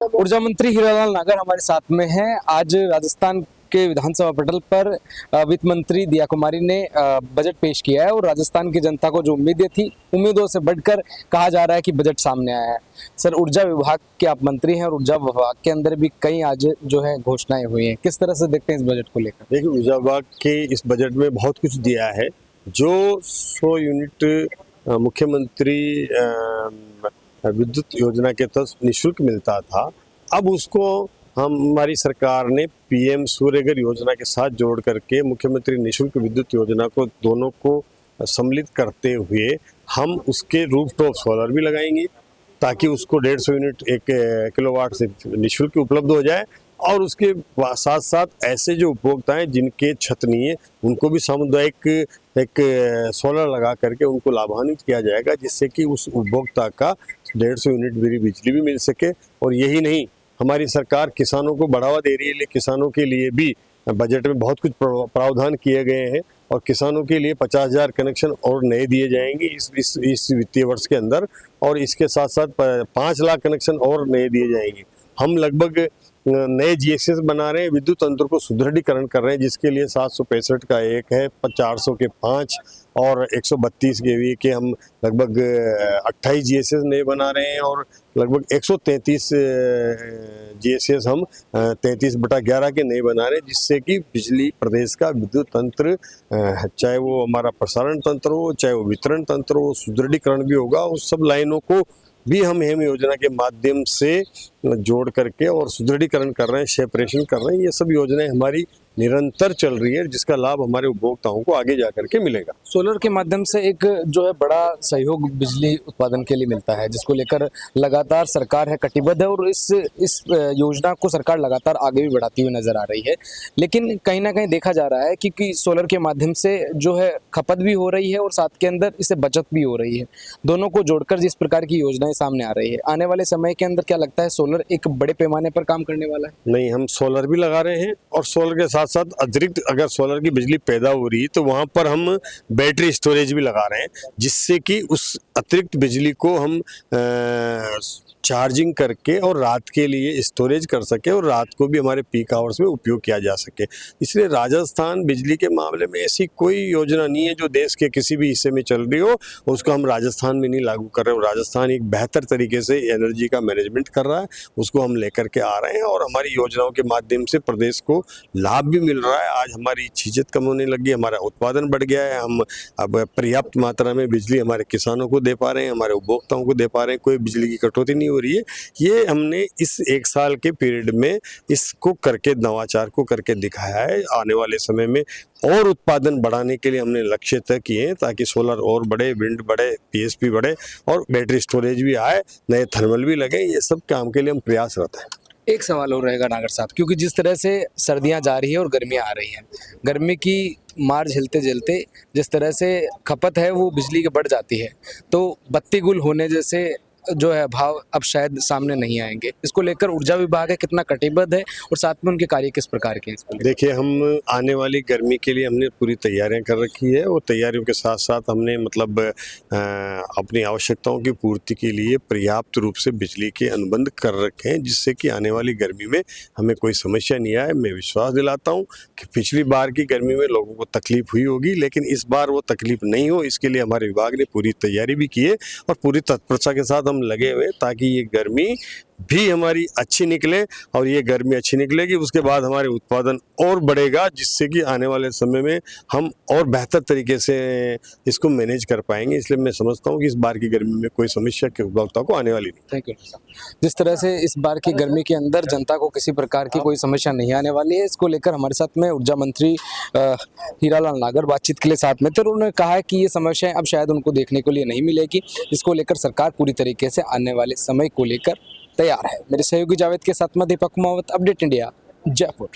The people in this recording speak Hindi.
ऊर्जा मंत्री हीरालाल नागर हमारे साथ में हैं। आज राजस्थान के विधानसभा पटल पर वित्त मंत्री दिया कुमारी ने बजट पेश किया है और राजस्थान की जनता को जो उम्मीदें थी, उम्मीदों से बढ़कर कहा जा रहा है कि बजट सामने आया है। सर, ऊर्जा विभाग के आप मंत्री हैं और ऊर्जा विभाग के अंदर भी कई आज जो है घोषणाएं हुई हैं, किस तरह से देखते हैं इस बजट को लेकर? देखिए, ऊर्जा विभाग के इस बजट में बहुत कुछ दिया है। जो 100 यूनिट मुख्यमंत्री विद्युत योजना के तहत निःशुल्क मिलता था, अब उसको हमारी सरकार ने पीएम सूर्यघर योजना के साथ जोड़ करके मुख्यमंत्री निःशुल्क विद्युत योजना को दोनों को सम्मिलित करते हुए हम उसके रूफटॉप सोलर भी लगाएंगे ताकि उसको 150 यूनिट 1 किलोवाट से निःशुल्क उपलब्ध हो जाए। और उसके साथ साथ ऐसे जो उपभोक्ता हैं जिनके छत नहीं है, उनको भी सामुदायिक एक सोलर लगा करके उनको लाभान्वित किया जाएगा, जिससे कि उस उपभोक्ता का 150 यूनिट बिजली भी मिल सके। और यही नहीं, हमारी सरकार किसानों को बढ़ावा दे रही है, किसानों के लिए भी बजट में बहुत कुछ प्रावधान किए गए हैं और किसानों के लिए 50,000 कनेक्शन और नए दिए जाएंगे इस वित्तीय वर्ष के अंदर। और इसके साथ साथ 5 लाख कनेक्शन और नए दिए जाएंगे। हम लगभग नए जीएसएस बना रहे हैं, विद्युत तंत्र को सुदृढ़ीकरण कर रहे हैं, जिसके लिए 765 का एक है, 400 के 5 और 132 केवी के हम लगभग 28 जीएसएस नए बना रहे हैं और लगभग 133 जीएसएस हम 33/11 के नए बना रहे हैं, जिससे कि बिजली प्रदेश का विद्युत तंत्र, चाहे वो हमारा प्रसारण तंत्र हो, चाहे वो वितरण तंत्र हो, सुदृढ़ीकरण भी होगा। उस सब लाइनों को भी हम हेम योजना के माध्यम से जोड़ करके और सुदृढ़ीकरण कर रहे हैं, सेपरेशन कर रहे हैं। ये सब योजनाएं हमारी निरंतर चल रही है, जिसका लाभ हमारे उपभोक्ताओं को आगे जा करके मिलेगा। सोलर के माध्यम से एक जो है बड़ा सहयोग बिजली उत्पादन के लिए मिलता है, जिसको लेकर लगातार सरकार है कटिबद्ध है और इस योजना को सरकार लगातार आगे भी बढ़ाती हुई नजर आ रही है। लेकिन कहीं ना कहीं देखा जा रहा है कि सोलर के माध्यम से जो है खपत भी हो रही है और साथ के अंदर इससे बचत भी हो रही है। दोनों को जोड़कर जिस प्रकार की योजनाएं सामने आ रही है, आने वाले समय के अंदर क्या लगता है सोलर एक बड़े पैमाने पर काम करने वाला है? नहीं, हम सोलर भी लगा रहे हैं और सोलर के साथ साथ अतिरिक्त अगर सोलर की बिजली पैदा हो रही है तो वहां पर हम बैटरी स्टोरेज भी लगा रहे हैं, जिससे कि उस अतिरिक्त बिजली को हम चार्जिंग करके और रात के लिए स्टोरेज कर सके और रात को भी हमारे पीक आवर्स में उपयोग किया जा सके। इसलिए राजस्थान बिजली के मामले में ऐसी कोई योजना नहीं है जो देश के किसी भी हिस्से में चल रही हो, उसको हम राजस्थान में नहीं लागू कर रहे हो। राजस्थान एक बेहतर तरीके से एनर्जी का मैनेजमेंट कर रहा है, उसको हम लेकर के आ रहे हैं और हमारी योजनाओं के माध्यम से प्रदेश को लाभ भी मिल रहा है। आज हमारी चीज़त कम होने लगी, हमारा उत्पादन बढ़ गया है, हम अब पर्याप्त मात्रा में बिजली हमारे किसानों को दे पा रहे हैं, हमारे उपभोक्ताओं को दे पा रहे हैं, कोई बिजली की कटौती नहीं हो रही है। ये हमने इस 1 साल के पीरियड में इसको करके, नवाचार को करके दिखाया है। आने वाले समय में और उत्पादन बढ़ाने के लिए हमने लक्ष्य तय किए हैं, ताकि सोलर और बढ़े, विंड बढ़े, पीएसपी बढ़े और बैटरी स्टोरेज भी आए, नए थर्मल भी लगे। ये सब काम के लिए हम प्रयासरत हैं। एक सवाल और रहेगा नागर साहब, क्योंकि जिस तरह से सर्दियां जा रही है और गर्मियां आ रही हैं, गर्मी की मार झेलते झेलते जिस तरह से खपत है वो बिजली की बढ़ जाती है, तो बत्ती गुल होने जैसे जो है भाव अब शायद सामने नहीं आएंगे। इसको लेकर ऊर्जा विभाग है कितना कटिबद्ध है और साथ में उनके कार्य किस प्रकार के हैं? देखिए, हम आने वाली गर्मी के लिए हमने पूरी तैयारियां कर रखी है और तैयारियों के साथ साथ हमने मतलब अपनी आवश्यकताओं की पूर्ति के लिए पर्याप्त रूप से बिजली के अनुबंध कर रखे हैं, जिससे कि आने वाली गर्मी में हमें कोई समस्या नहीं आए। मैं विश्वास दिलाता हूँ कि पिछली बार की गर्मी में लोगों को तकलीफ हुई होगी, लेकिन इस बार वो तकलीफ नहीं हो, इसके लिए हमारे विभाग ने पूरी तैयारी भी की है और पूरी तत्परता के साथ हम लगे हुए, ताकि ये गर्मी भी हमारी अच्छी निकले। और ये गर्मी अच्छी निकलेगी, उसके बाद हमारे उत्पादन और बढ़ेगा, जिससे कि आने वाले समय में हम और बेहतर तरीके से इसको मैनेज कर पाएंगे। इसलिए मैं समझता हूँ कि इस बार की गर्मी में कोई समस्या के उपभोक्ता को आने वाली नहीं। Thank you. जिस तरह से इस बार की गर्मी के अंदर जनता को किसी प्रकार की कोई समस्या नहीं आने वाली है, इसको लेकर हमारे साथ में ऊर्जा मंत्री हीरालाल नागर बातचीत के लिए साथ में थे। उन्होंने कहा है कि ये समस्याएं अब शायद उनको देखने के लिए नहीं मिलेगी, इसको लेकर सरकार पूरी तरीके से आने वाले समय को लेकर तैयार है। मेरे सहयोगी जावेद के साथ में दीपक कुमावत, अपडेट इंडिया, जयपुर।